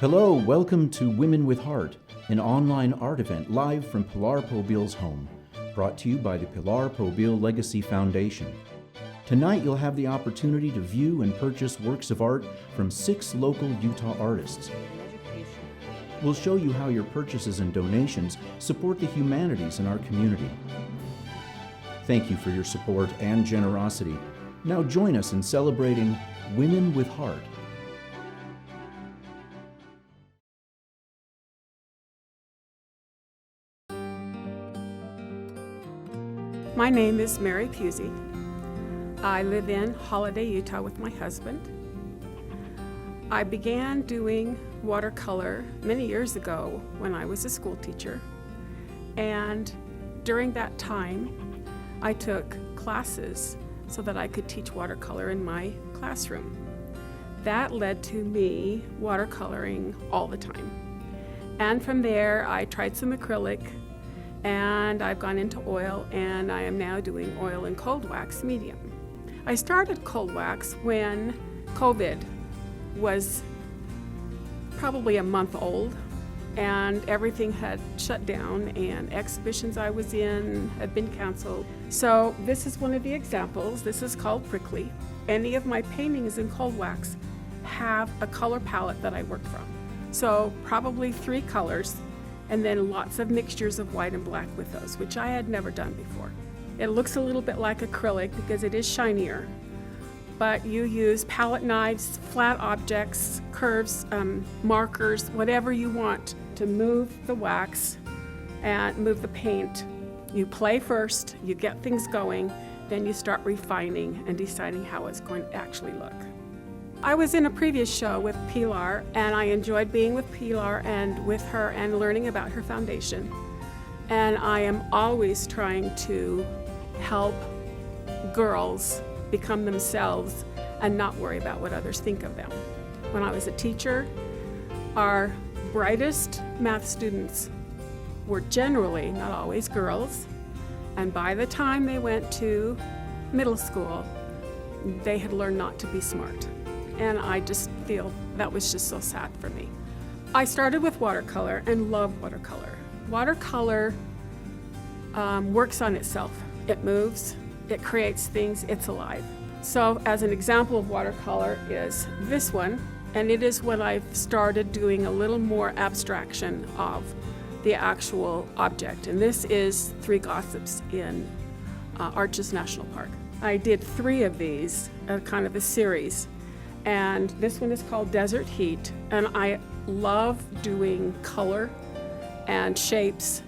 Hello, welcome to Women with heART, an online art event live from Pilar Pobil's home, brought to you by the Pilar Pobil Legacy Foundation. Tonight you'll have the opportunity to view and purchase works of art from 6 local Utah artists. We'll show you how your purchases and donations support the humanities in our community. Thank you for your support and generosity. Now join us in celebrating Women with heART. My name is Mary Pusey. I live in Holiday, Utah with my husband. I began doing watercolor many years ago when I was a school teacher. And during that time, I took classes so that I could teach watercolor in my classroom. That led to me watercoloring all the time. And from there, I tried some acrylic, and I've gone into oil, and I am now doing oil and cold wax medium. I started cold wax when COVID was probably a month old, and everything had shut down, and exhibitions I was in had been canceled. So this is one of the examples. This is called Prickly. Any of my paintings in cold wax have a color palette that I work from. So probably 3 colors, and then lots of mixtures of white and black with those, which I had never done before. It looks a little bit like acrylic because it is shinier, but you use palette knives, flat objects, curves, markers, whatever you want to move the wax and move the paint. You play first, you get things going, then you start refining and deciding how it's going to actually look. I was in a previous show with Pilar, and I enjoyed being with Pilar and with her and learning about her foundation. And I am always trying to help girls become themselves and not worry about what others think of them. When I was a teacher, our brightest math students were generally, not always, girls. And by the time they went to middle school, they had learned not to be smart. And I just feel that was just so sad for me. I started with watercolor and love watercolor. Watercolor works on itself. It moves, it creates things, it's alive. So as an example of watercolor is this one, and it is when I've started doing a little more abstraction of the actual object. And this is 3 gossips in Arches National Park. I did 3 of these, kind of a series. And this one is called Desert Heat, and I love doing color and shapes,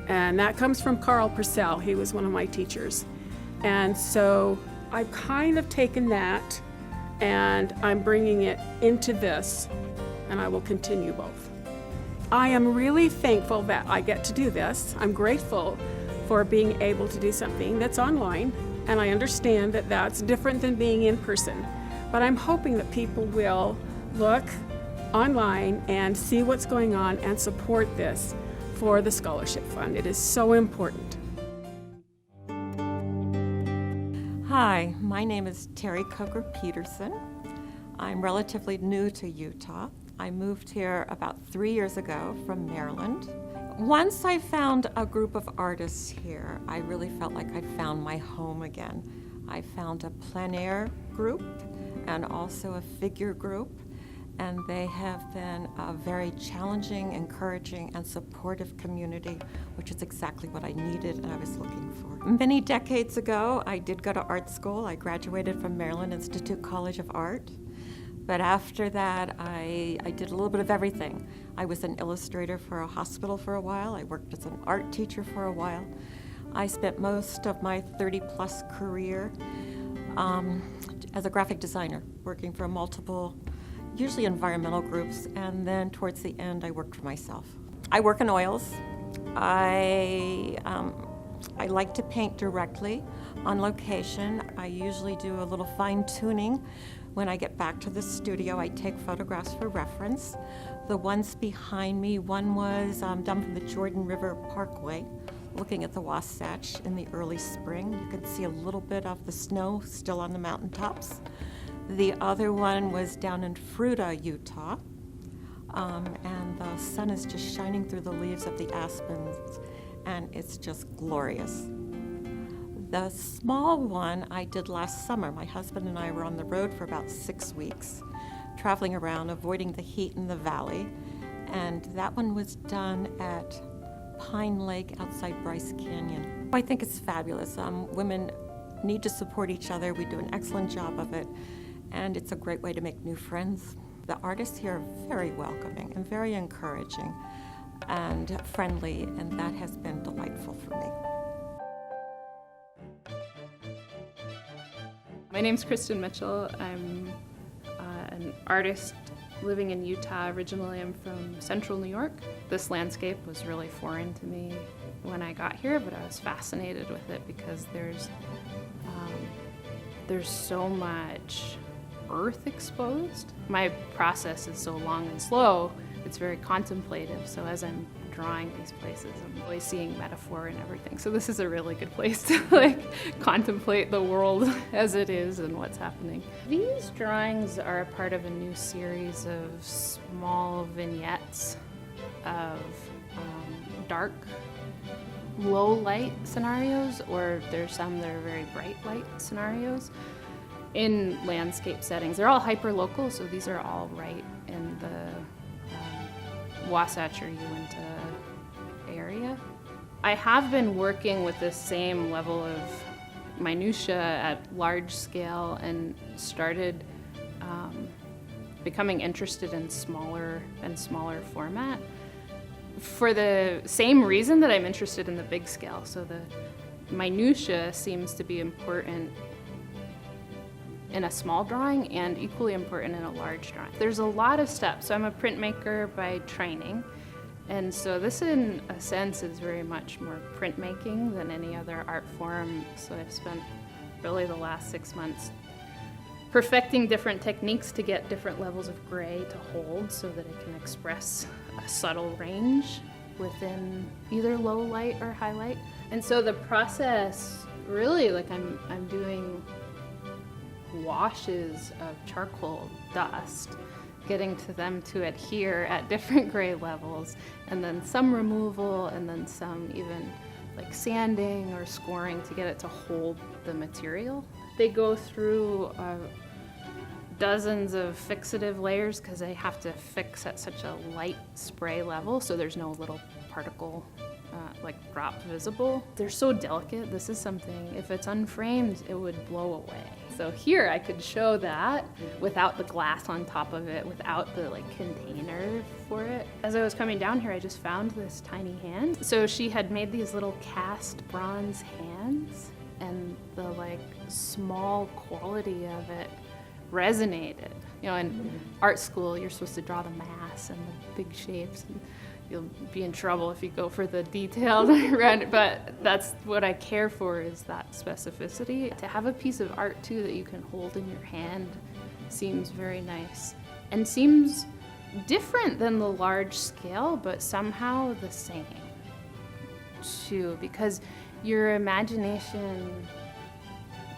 and that comes from Carl Purcell. He was one of my teachers. And so I've kind of taken that and I'm bringing it into this, and I will continue both. I am really thankful that I get to do this. I'm grateful for being able to do something that's online, and I understand that that's different than being in person. But I'm hoping that people will look online and see what's going on and support this for the scholarship fund. It is so important. Hi, my name is Terry Coker Peterson. I'm relatively new to Utah. I moved here about 3 years ago from Maryland. Once I found a group of artists here, I really felt like I'd found my home again. I found a plein air group and also a figure group, and they have been a very challenging, encouraging, and supportive community, which is exactly what I needed and I was looking for. Many decades ago, I did go to art school. I graduated from Maryland Institute College of Art, but after that, I did a little bit of everything. I was an illustrator for a hospital for a while. I worked as an art teacher for a while. I spent most of my 30-plus career as a graphic designer, working for multiple, usually environmental groups, and then towards the end, I worked for myself. I work in oils. I like to paint directly on location. I usually do a little fine-tuning. When I get back to the studio, I take photographs for reference. The ones behind me, one was done from the Jordan River Parkway, looking at the Wasatch in the early spring. You can see a little bit of the snow still on the mountaintops. The other one was down in Fruita, Utah. and the sun is just shining through the leaves of the aspens, and it's just glorious. The small one I did last summer. My husband and I were on the road for about 6 weeks, traveling around, avoiding the heat in the valley, and that one was done at Pine Lake outside Bryce Canyon. I think it's fabulous. Women need to support each other. We do an excellent job of it, and it's a great way to make new friends. The artists here are very welcoming and very encouraging and friendly, and that has been delightful for me. My name's Kristen Mitchell. I'm an artist living in Utah. Originally, I'm from central New York. This landscape was really foreign to me when I got here, but I was fascinated with it because there's so much earth exposed. My process is so long and slow, it's very contemplative. So as I'm drawing these places, I'm always seeing metaphor and everything. So this is a really good place to contemplate the world as it is and what's happening. These drawings are a part of a new series of small vignettes of dark, low light scenarios, or there's some that are very bright light scenarios in landscape settings. They're all hyper-local, so these are all right in the Wasatch or Uinta area. I have been working with the same level of minutia at large scale and started becoming interested in smaller and smaller format for the same reason that I'm interested in the big scale. So the minutia seems to be important in a small drawing and equally important in a large drawing. There's a lot of steps. So I'm a printmaker by training, and so this in a sense is very much more printmaking than any other art form. So I've spent really the last 6 months perfecting different techniques to get different levels of gray to hold so that it can express a subtle range within either low light or high light. And so the process really, I'm doing washes of charcoal dust, getting to them to adhere at different gray levels, and then some removal, and then some even sanding or scoring to get it to hold the material. They go through dozens of fixative layers because they have to fix at such a light spray level, so there's no little particle drop visible. They're so delicate. This is something, if it's unframed, it would blow away. So here I could show that without the glass on top of it, without the container for it. As I was coming down here, I just found this tiny hand. So she had made these little cast bronze hands, and the small quality of it resonated. In art school, you're supposed to draw the mass and the big shapes, and you'll be in trouble if you go for the detailed around it, but that's what I care for, is that specificity. To have a piece of art too that you can hold in your hand seems very nice and seems different than the large scale, but somehow the same too, because your imagination,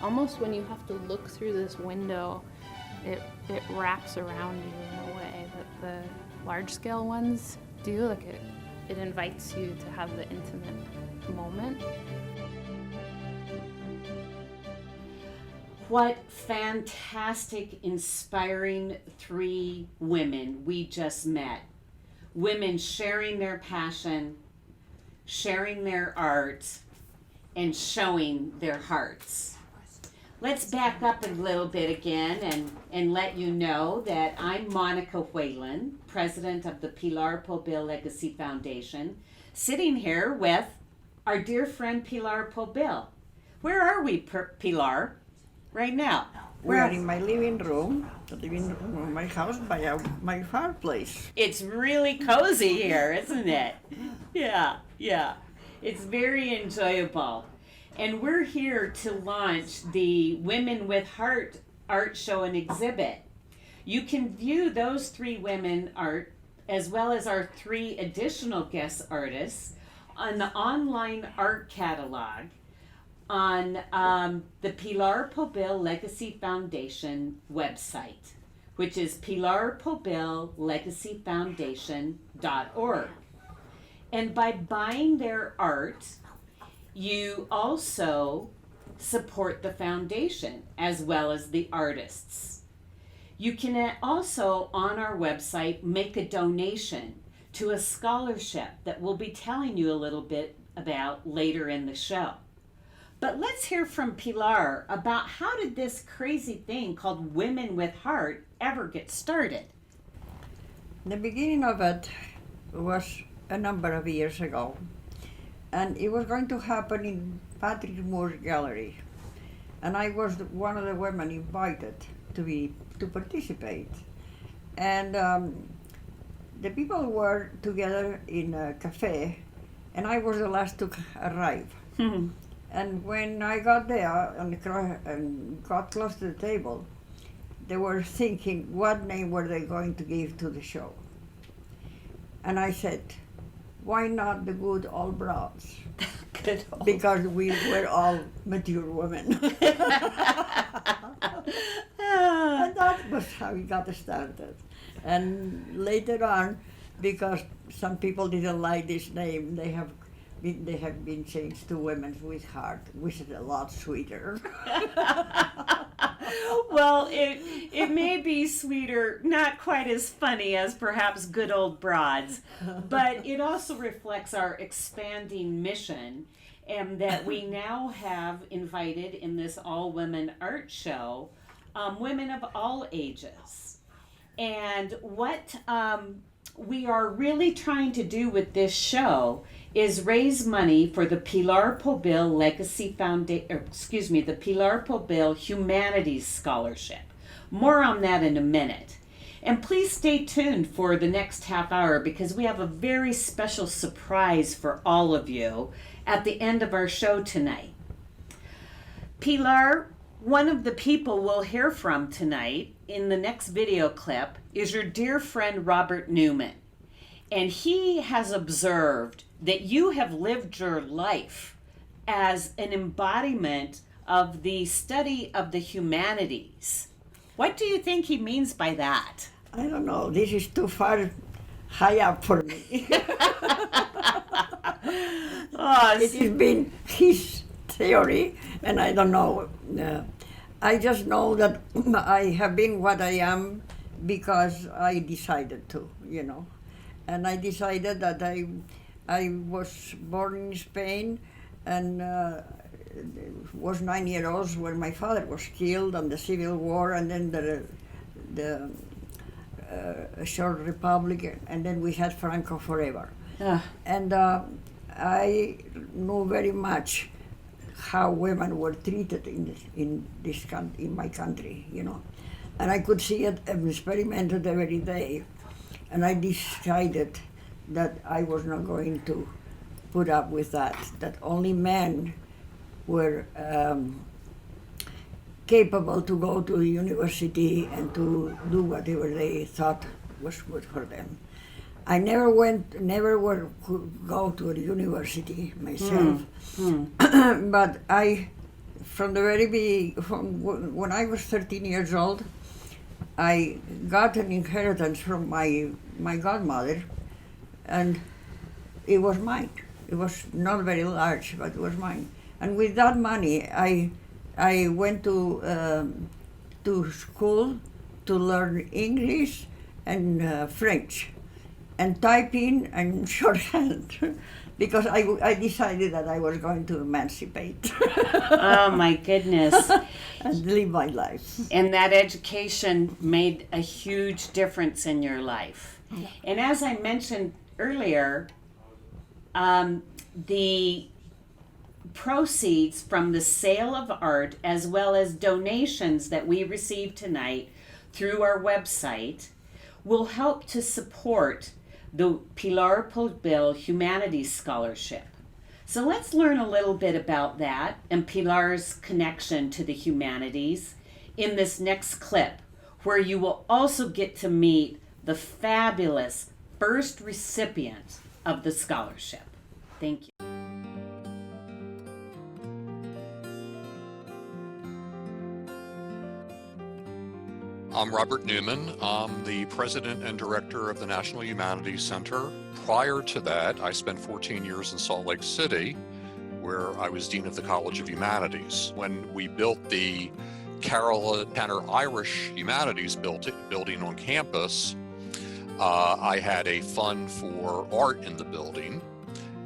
almost when you have to look through this window, it wraps around you in a way that the large scale ones do. It invites you to have the intimate moment. What fantastic, inspiring 3 women we just met. Women sharing their passion, sharing their art, and showing their hearts. Let's back up a little bit again and let you know that I'm Monica Whalen, president of the Pilar Pobil Legacy Foundation, sitting here with our dear friend Pilar Pobil. Where are we, Pilar, right now? We are in my living room, the living room of my house, by my fireplace. It's really cozy here, isn't it? Yeah. It's very enjoyable. And we're here to launch the Women with Heart art show and exhibit. You can view those 3 women art, as well as our 3 additional guest artists, on the online art catalog on the Pilar Pobil Legacy Foundation website. which is Pilar Pobil Legacy Foundation.org. And by buying their art, you also support the foundation as well as the artists. You can also, on our website, make a donation to a scholarship that we'll be telling you a little bit about later in the show. But let's hear from Pilar about how did this crazy thing called Women with Heart ever get started? The beginning of it was a number of years ago, and it was going to happen in Patrick Moore's gallery. And I was one of the women invited to participate. And the people were together in a cafe, and I was the last to arrive. And when I got there and got close to the table, they were thinking, what name were they going to give to the show? And I said, why not the good old broads? Good old. Because we were all mature women. And that was how we got started. And later on, because some people didn't like this name, they have been changed to Women with Heart, which is a lot sweeter. Well, it may be sweeter, not quite as funny as perhaps good old broads, but it also reflects our expanding mission, and that we now have invited in this all-women art show women of all ages. And what we are really trying to do with this show is raise money for the Pilar Pobil Legacy Foundation, the Pilar Pobil Humanities Scholarship. More on that in a minute. And please stay tuned for the next half hour, because we have a very special surprise for all of you at the end of our show tonight. Pilar, one of the people we'll hear from tonight in the next video clip is your dear friend Robert Newman. And he has observed that you have lived your life as an embodiment of the study of the humanities. What do you think he means by that? I don't know, this is too far high up for me. It has been his theory, and I don't know. I just know that I have been what I am because I decided to, you know. And I decided that I was born in Spain and was 9 years old when my father was killed in the Civil War, and then the short republic, and then we had Franco forever. And I knew very much how women were treated in my country, you know. And I could see it and experiment it every day. And I decided that I was not going to put up with that only men were capable to go to a university and to do whatever they thought was good for them. I never could go to a university myself, but from the very beginning, when I was 13 years old, I got an inheritance from my godmother, and it was mine. It was not very large, but it was mine. And with that money, I went to school to learn English and French, and typing and shorthand, because I decided that I was going to emancipate. Oh my goodness. And live my life. And that education made a huge difference in your life. Yeah. And as I mentioned earlier, the proceeds from the sale of art, as well as donations that we receive tonight through our website, will help to support the Pilar Pobil Humanities Scholarship. So let's learn a little bit about that and Pilar's connection to the humanities in this next clip, where you will also get to meet the fabulous first recipient of the scholarship. Thank you. I'm Robert Newman. I'm the president and director of the National Humanities Center. Prior to that, I spent 14 years in Salt Lake City, where I was dean of the College of Humanities. When we built the Carol Tanner Irish Humanities building on campus, I had a fund for art in the building,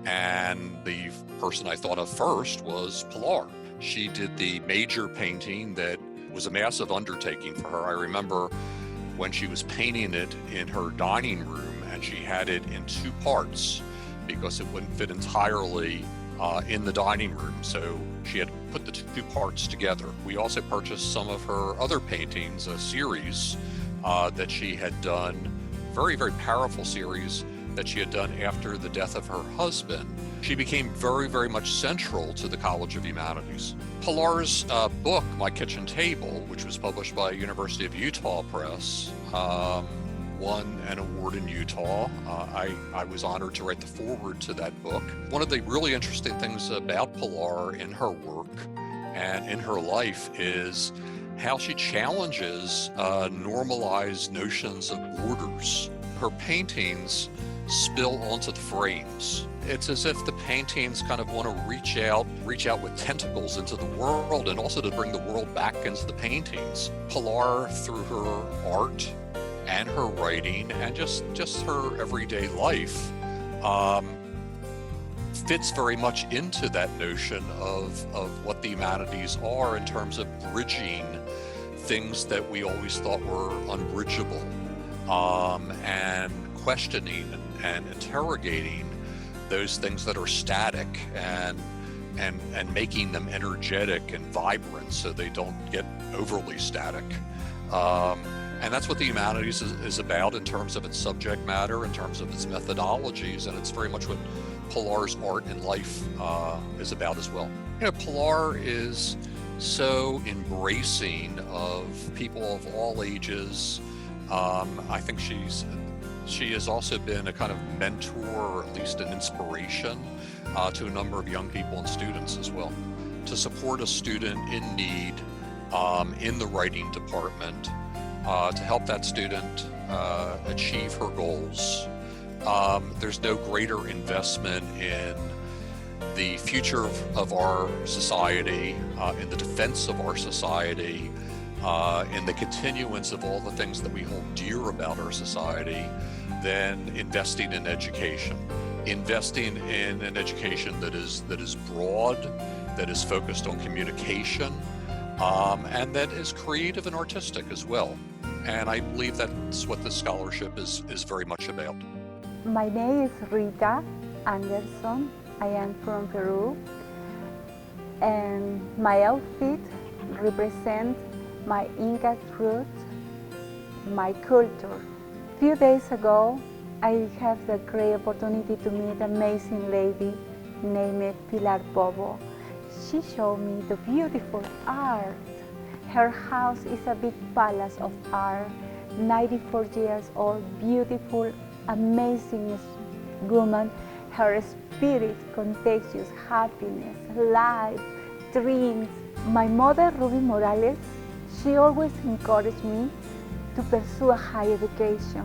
and the person I thought of first was Pilar. She did the major painting that was a massive undertaking for her. I remember when she was painting it in her dining room, and she had it in two parts because it wouldn't fit entirely in the dining room, so she had put the two parts together. We also purchased some of her other paintings, a series that she had done, very, very powerful series that she had done after the death of her husband. She became very, very much central to the College of Humanities. Pilar's book, My Kitchen Table, which was published by University of Utah Press, won an award in Utah. I was honored to write the foreword to that book. One of the really interesting things about Pilar in her work and in her life is how she challenges normalized notions of borders. Her paintings spill onto the frames. It's as if the paintings kind of want to reach out with tentacles into the world, and also to bring the world back into the paintings. Pilar, through her art and her writing and just her everyday life, fits very much into that notion of what the humanities are in terms of bridging things that we always thought were unbridgeable, and questioning and interrogating those things that are static and making them energetic and vibrant so they don't get overly static. And that's what the humanities is about in terms of its subject matter, in terms of its methodologies, and it's very much what Pilar's art and life is about as well. You know, Pilar is so embracing of people of all ages. I think she has also been a kind of mentor, or at least an inspiration to a number of young people and students as well. To support a student in need in the writing department, to help that student achieve her goals. There's no greater investment in the future of our society, in the defense of our society, in the continuance of all the things that we hold dear about our society, than investing in education. Investing in an education that is broad, that is focused on communication, and that is creative and artistic as well. And I believe that's what this scholarship is very much about. My name is Rita Anderson. I am from Peru, and my outfit represents my Inca roots, my culture. A few days ago, I have the great opportunity to meet an amazing lady named Pilar Pobil. She showed me the beautiful art. Her house is a big palace of art, 94 years old, beautiful, amazing woman. Her spirit contagious happiness, life, dreams. My mother, Ruby Morales, she always encouraged me to pursue a high education.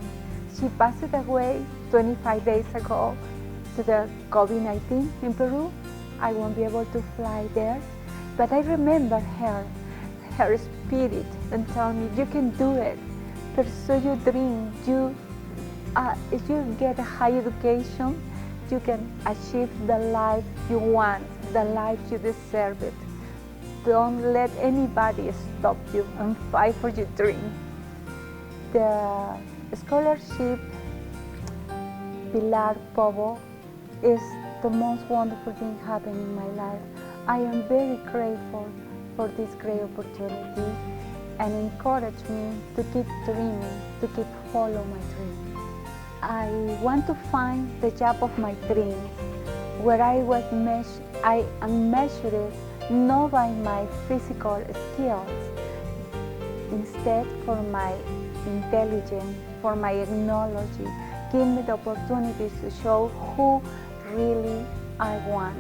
She passed away 25 days ago to the COVID-19 in Peru. I won't be able to fly there, but I remember her spirit, and tell me, you can do it. Pursue your dream. If you get a high education, you can achieve the life you want, the life you deserve it. Don't let anybody stop you, and fight for your dream. The scholarship Pilar Pobil is the most wonderful thing happening in my life. I am very grateful for this great opportunity, and encourage me to keep dreaming, to keep follow my dream. I want to find the job of my dreams, where I am measured not by my physical skills, instead for my intelligence, for my technology. Give me the opportunities to show who really I want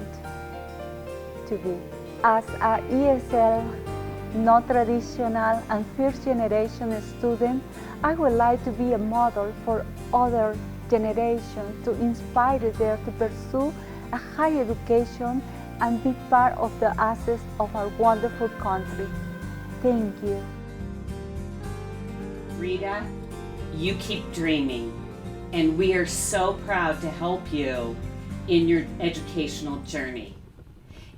to be. As a ESL not traditional and first generation student, I would like to be a model for other generations to inspire them to pursue a higher education and be part of the assets of our wonderful country. Thank you. Rita, you keep dreaming, and we are so proud to help you in your educational journey.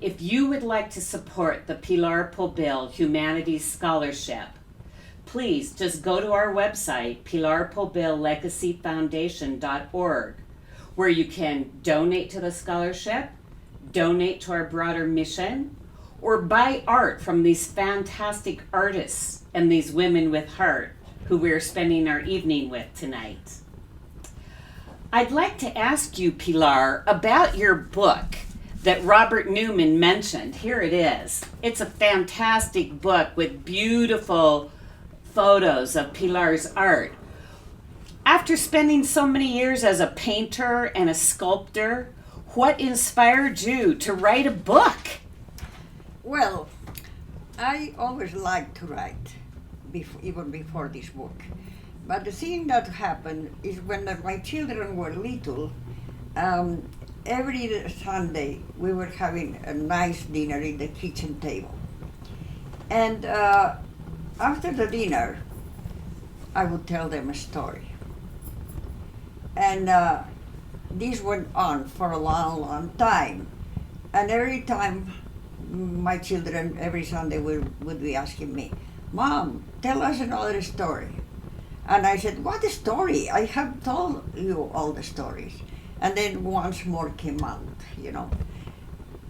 If you would like to support the Pilar Pobil Humanities Scholarship, please just go to our website, Pilar Pobil Legacy Foundation.org, where you can donate to the scholarship, donate to our broader mission, or buy art from these fantastic artists and these women with heart who we're spending our evening with tonight. I'd like to ask you, Pilar, about your book that Robert Newman mentioned. Here it is. It's a fantastic book with beautiful photos of Pilar's art. After spending so many years as a painter and a sculptor, what inspired you to write a book? Well, I always liked to write, even before this book. But the thing that happened is when my children were little, every Sunday we were having a nice dinner in the kitchen table. And after the dinner, I would tell them a story. And this went on for a long, long time. And every time my children, every Sunday, would be asking me, "Mom, tell us another story." And I said, "What story? I have told you all the stories." And then once more came out, you know.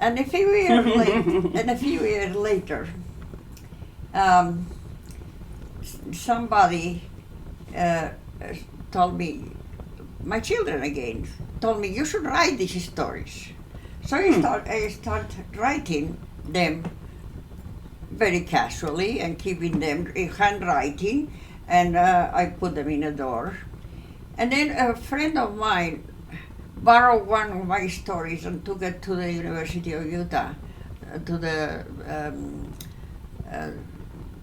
And a few years later, somebody told me, my children again, told me, "You should write these stories." So I started writing them very casually and keeping them in handwriting, and I put them in a door. And then a friend of mine borrowed one of my stories and took it to the University of Utah, to the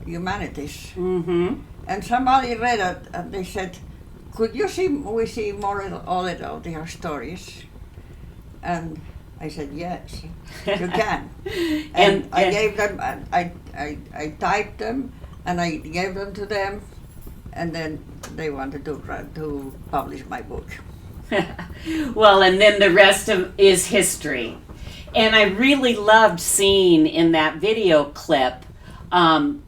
Humanities. Mm-hmm. And somebody read it and they said, "Could you see more of their stories?" And I said, "Yes, you can." And I gave them, I typed them and I gave them to them, and then they wanted to publish my book. Well, and then the rest is history. And I really loved seeing in that video clip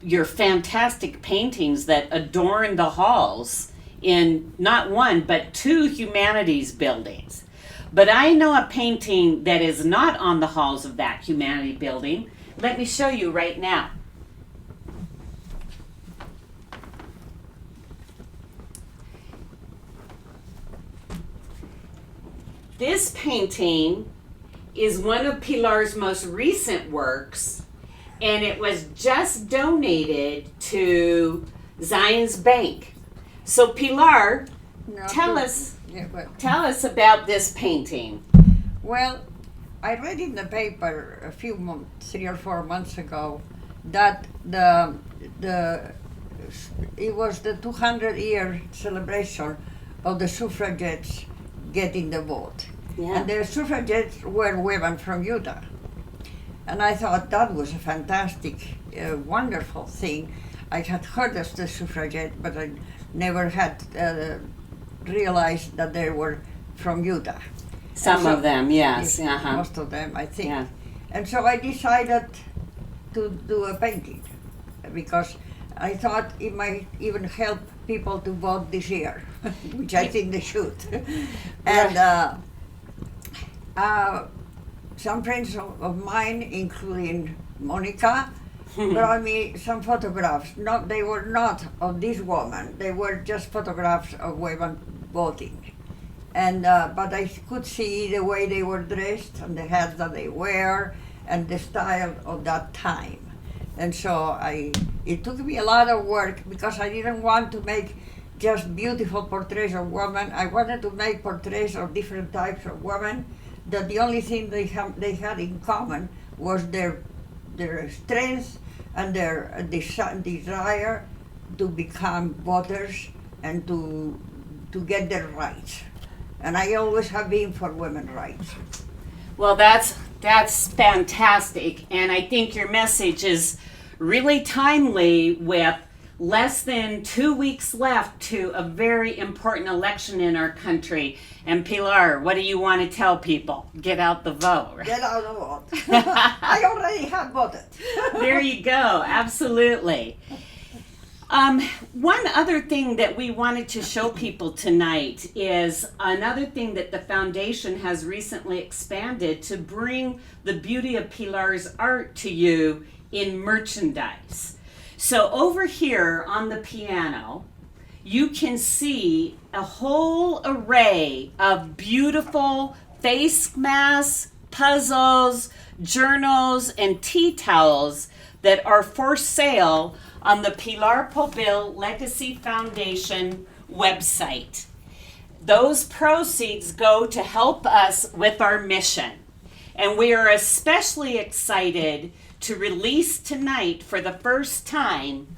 your fantastic paintings that adorn the halls in not one, but 2 humanities buildings. But I know a painting that is not on the halls of that humanity building. Let me show you right now. This painting is one of Pilar's most recent works, and it was just donated to Zions Bank. So Pilar, tell us about this painting. Well, I read in the paper a few months, 3 or 4 months ago, that it was the 200-year celebration of the suffragettes getting the vote. Yeah. And the suffragettes were women from Utah. And I thought that was a fantastic, wonderful thing. I had heard of the suffragette, but I never had realized that they were from Utah. Some of them, yes. Uh-huh. Most of them, I think. Yeah. And so I decided to do a painting because I thought it might even help people to vote this year, which I think they should. And some friends of mine, including Monica, brought me some photographs. They were not of this woman. They were just photographs of women voting. And but I could see the way they were dressed and the hats that they wear and the style of that time. And so it took me a lot of work because I didn't want to make just beautiful portraits of women. I wanted to make portraits of different types of women, that the only thing they had in common was their strength and their desire to become voters and to get their rights. And I always have been for women's rights. Well, that's fantastic, and I think your message is really timely with less than 2 weeks left to a very important election in our country. And Pilar, what do you want to tell people? Get out the vote. Get out the vote. I already have voted. There you go, absolutely. One other thing that we wanted to show people tonight is another thing that the foundation has recently expanded to bring the beauty of Pilar's art to you in merchandise. So over here on the piano, you can see a whole array of beautiful face masks, puzzles, journals, and tea towels that are for sale on the Pilar Pobil Legacy Foundation website. Those proceeds go to help us with our mission. And we are especially excited to release tonight for the first time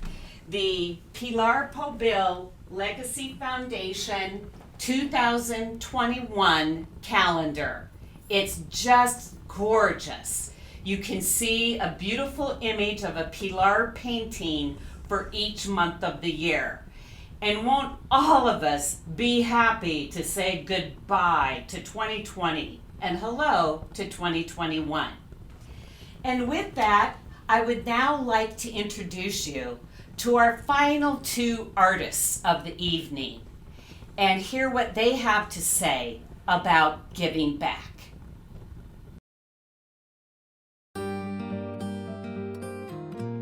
the Pilar Pobil Legacy Foundation 2021 calendar. It's just gorgeous. You can see a beautiful image of a Pilar painting for each month of the year. And won't all of us be happy to say goodbye to 2020 and hello to 2021? And with that, I would now like to introduce you to our final two artists of the evening and hear what they have to say about giving back.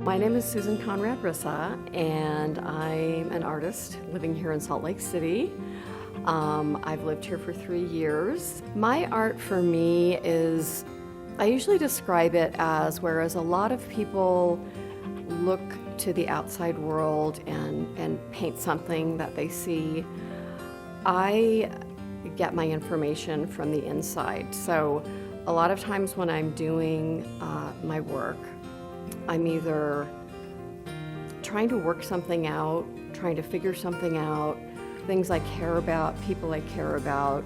My name is Susan Conrad Risse, and I'm an artist living here in Salt Lake City. I've lived here for 3 years. My art for me is, I usually describe it as, whereas a lot of people look to the outside world and paint something that they see, I get my information from the inside. So a lot of times when I'm doing my work, I'm either trying to work something out, trying to figure something out, things I care about, people I care about,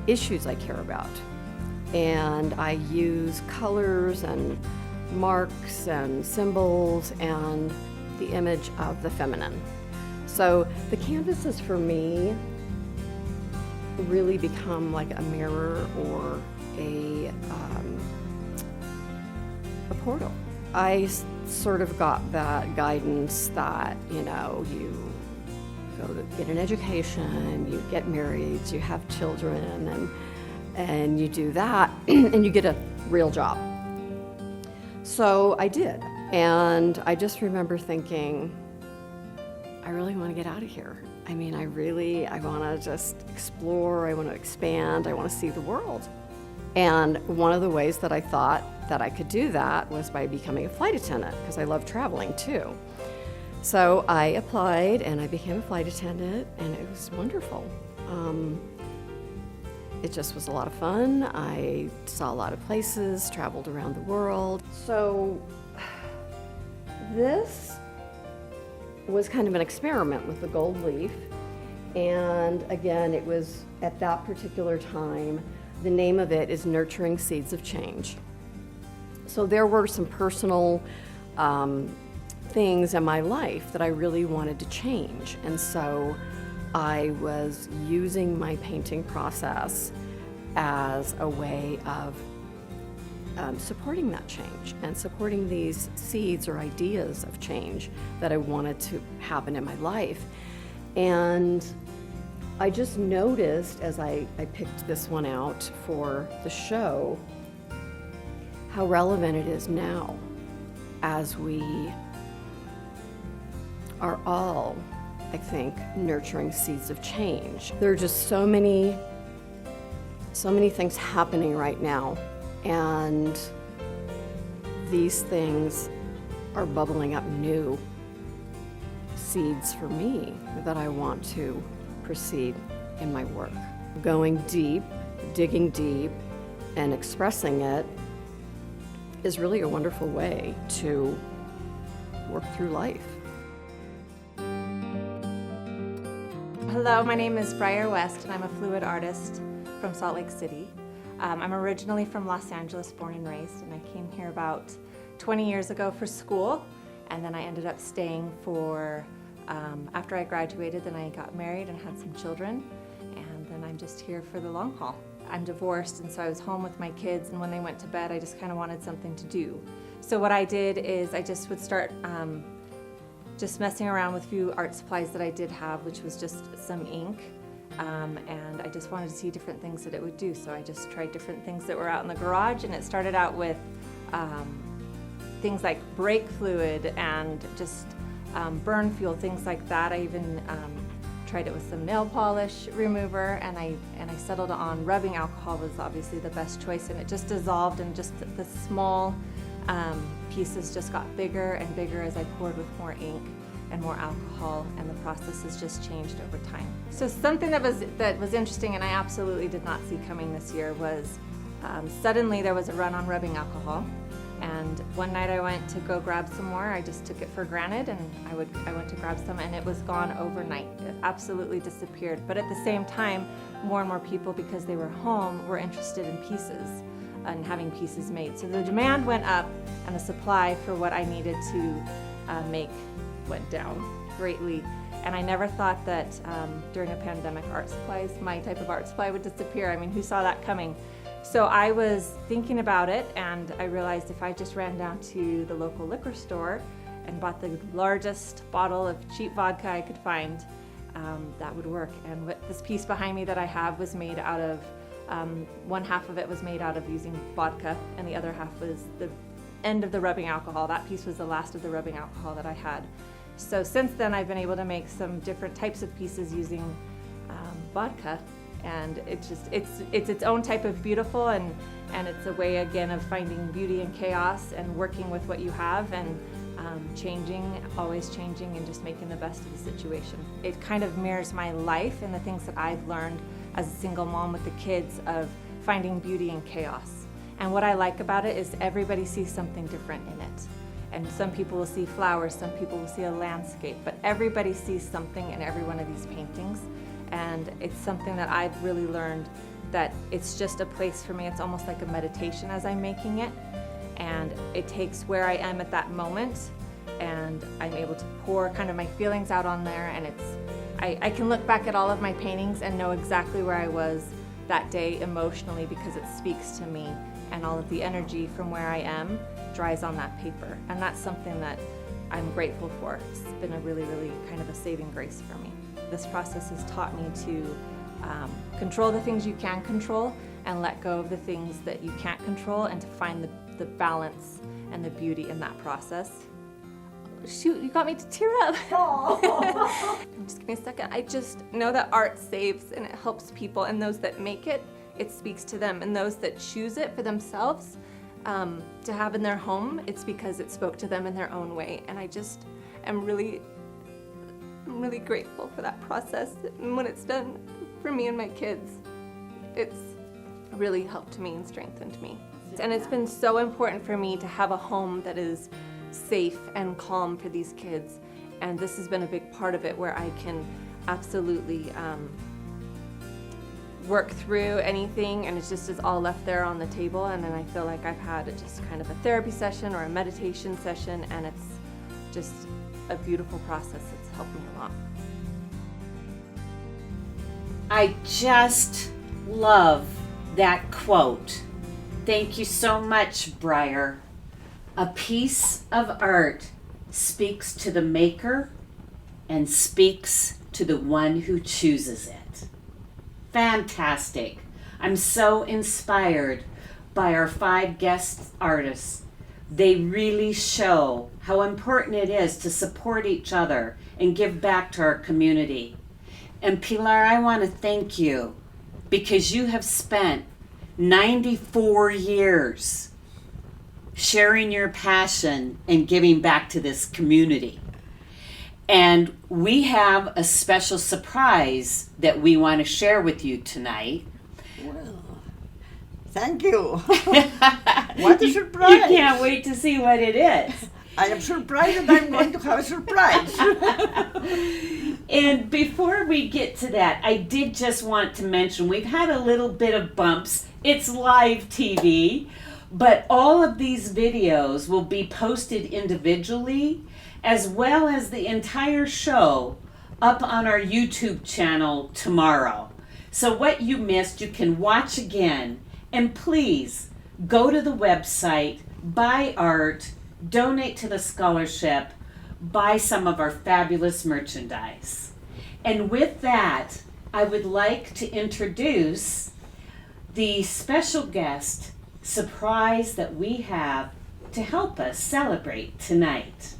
issues I care about. And I use colors and marks and symbols and the image of the feminine. So the canvases for me really become like a mirror or a portal. I sort of got that guidance that, you know, you go to get an education, you get married, you have children, and you do that, and you get a real job. So I did, and I just remember thinking, I really want to get out of here. I mean, I want to just explore, I want to expand, I want to see the world. And one of the ways that I thought that I could do that was by becoming a flight attendant, because I love traveling too. So I applied and I became a flight attendant, and it was wonderful. It just was a lot of fun. I saw a lot of places, traveled around the world. So this was kind of an experiment with the gold leaf. And again, it was at that particular time, the name of it is Nurturing Seeds of Change. So there were some personal things in my life that I really wanted to change. And so I was using my painting process as a way of supporting that change and supporting these seeds or ideas of change that I wanted to happen in my life. And I just noticed as I picked this one out for the show how relevant it is now as we are all, I think, nurturing seeds of change. There are just so many things happening right now, and these things are bubbling up new seeds for me that I want to proceed in my work. Going deep, digging deep, and expressing it is really a wonderful way to work through life. Hello, my name is Briar West, and I'm a fluid artist from Salt Lake City. I'm originally from Los Angeles, born and raised, and I came here about 20 years ago for school, and then I ended up staying for, after I graduated, then I got married and had some children, and then I'm just here for the long haul. I'm divorced, and so I was home with my kids, and when they went to bed, I just kind of wanted something to do. So what I did is I just would start just messing around with a few art supplies that I did have, which was just some ink, and I just wanted to see different things that it would do. So I just tried different things that were out in the garage, and it started out with things like brake fluid and just burn fuel, things like that. I even tried it with some nail polish remover, and I settled on rubbing alcohol was obviously the best choice, and it just dissolved, and just the small pieces just got bigger and bigger as I poured with more ink and more alcohol, and the process has just changed over time. So something that was interesting, and I absolutely did not see coming this year, was suddenly there was a run on rubbing alcohol, and one night I went to go grab some more. I just took it for granted, and I went to grab some, and it was gone overnight. It absolutely disappeared. But at the same time, more and more people, because they were home, were interested in pieces and having pieces made. So the demand went up, and the supply for what I needed to make went down greatly. And I never thought that during a pandemic, art supplies, my type of art supply, would disappear. I mean, who saw that coming? So I was thinking about it, and I realized if I just ran down to the local liquor store and bought the largest bottle of cheap vodka I could find, that would work. And this piece behind me that I have was made out of, one half of it was made out of using vodka, and the other half was the end of the rubbing alcohol. That piece was the last of the rubbing alcohol that I had. So since then, I've been able to make some different types of pieces using vodka, and it's its own type of beautiful, and it's a way again of finding beauty in chaos and working with what you have, and changing, always changing, and just making the best of the situation. It kind of mirrors my life and the things that I've learned as a single mom with the kids, of finding beauty in chaos. And what I like about it is everybody sees something different in it. And some people will see flowers, some people will see a landscape, but everybody sees something in every one of these paintings. And it's something that I've really learned, that it's just a place for me. It's almost like a meditation as I'm making it. And it takes where I am at that moment, and I'm able to pour kind of my feelings out on there. And I can look back at all of my paintings and know exactly where I was that day emotionally, because it speaks to me, and all of the energy from where I am dries on that paper. And that's something that I'm grateful for. It's been a really, really kind of a saving grace for me. This process has taught me to control the things you can control, and let go of the things that you can't control, and to find the balance and the beauty in that process. Shoot, you got me to tear up. Just give me a second. I just know that art saves, and it helps people, and those that make it, it speaks to them, and those that choose it for themselves to have in their home, it's because it spoke to them in their own way. And I just am really grateful for that process. And when it's done for me and my kids, it's really helped me and strengthened me. And it's been so important for me to have a home that is safe and calm for these kids. And this has been a big part of it, where I can absolutely work through anything, and it's just all left there on the table. And then I feel like I've had just kind of a therapy session or a meditation session, and it's just a beautiful process. It's helped me a lot. I just love that quote. Thank you so much, Briar. A piece of art speaks to the maker and speaks to the one who chooses it. Fantastic. I'm so inspired by our 5 guest artists. They really show how important it is to support each other and give back to our community. And Pilar, I want to thank you, because you have spent 94 years sharing your passion and giving back to this community. And we have a special surprise that we want to share with you tonight. Well, Thank you. What a surprise. You can't wait to see what it is. I am surprised that I'm going to have a surprise. And before we get to that, I did just want to mention we've had a little bit of bumps. It's live TV, but all of these videos will be posted individually, as well as the entire show up on our YouTube channel tomorrow. So what you missed, you can watch again. And please go to the website, buy art, donate to the scholarship, buy some of our fabulous merchandise. And with that, I would like to introduce the special guest surprise that we have to help us celebrate tonight.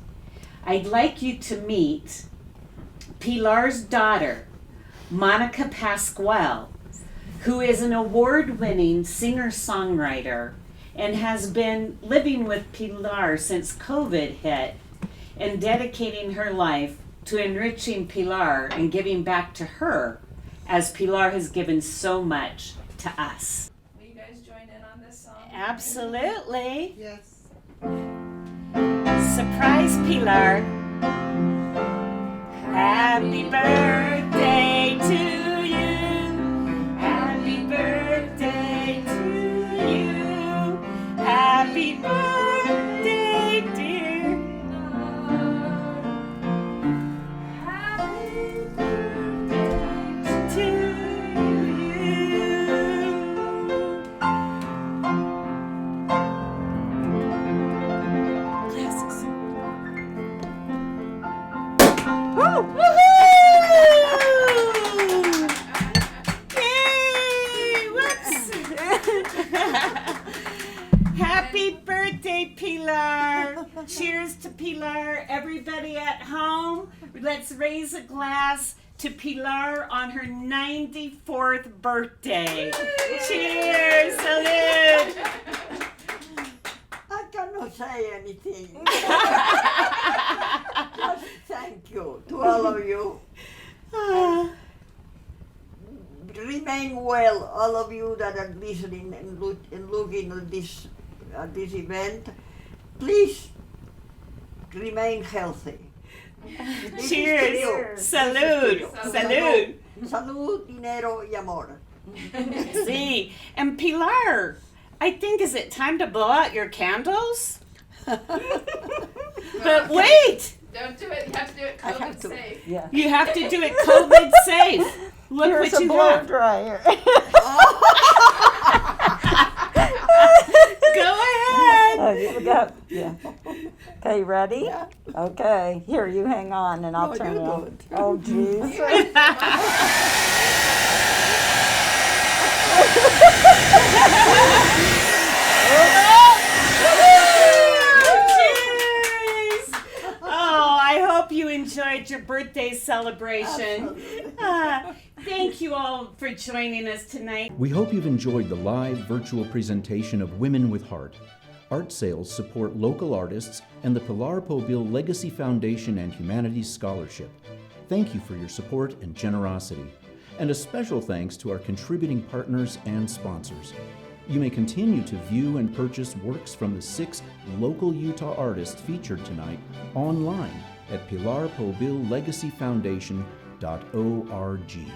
I'd like you to meet Pilar's daughter, Monica Pasquale, who is an award-winning singer-songwriter and has been living with Pilar since COVID hit and dedicating her life to enriching Pilar and giving back to her, as Pilar has given so much to us. Will you guys join in on this song? Absolutely. Yes. Surprise, Pilar. Happy birthday to you. Happy birthday to you. Happy birthday, dear. Happy birthday to you. Glasses. Yay! Whoops! Happy birthday, Pilar! Cheers to Pilar. Everybody at home, let's raise a glass to Pilar on her 94th birthday. Cheers! Salute! I cannot say anything. Just thank you to all of you. Remain well, all of you that are listening and looking at this event. Please remain healthy. This Cheers! is to you. Salute! Salute! Salud, dinero y amor. See, and Pilar, I think, is it time to blow out your candles? But wait! Don't do it. You have to do it COVID safe. Yeah. You have to do it COVID safe. Look Here's what a you blow have. dryer. Go ahead. Oh, you got, yeah. Okay, ready? Yeah. Okay, here, you hang on and I'll turn it on. Oh, jeez. I hope you enjoyed your birthday celebration. Thank you all for joining us tonight. We hope you've enjoyed the live virtual presentation of Women with Heart. Art sales support local artists and the Pilar Pobil Legacy Foundation and Humanities Scholarship. Thank you for your support and generosity. And a special thanks to our contributing partners and sponsors. You may continue to view and purchase works from the 6 local Utah artists featured tonight online at pilarpobillegacyfoundation.org.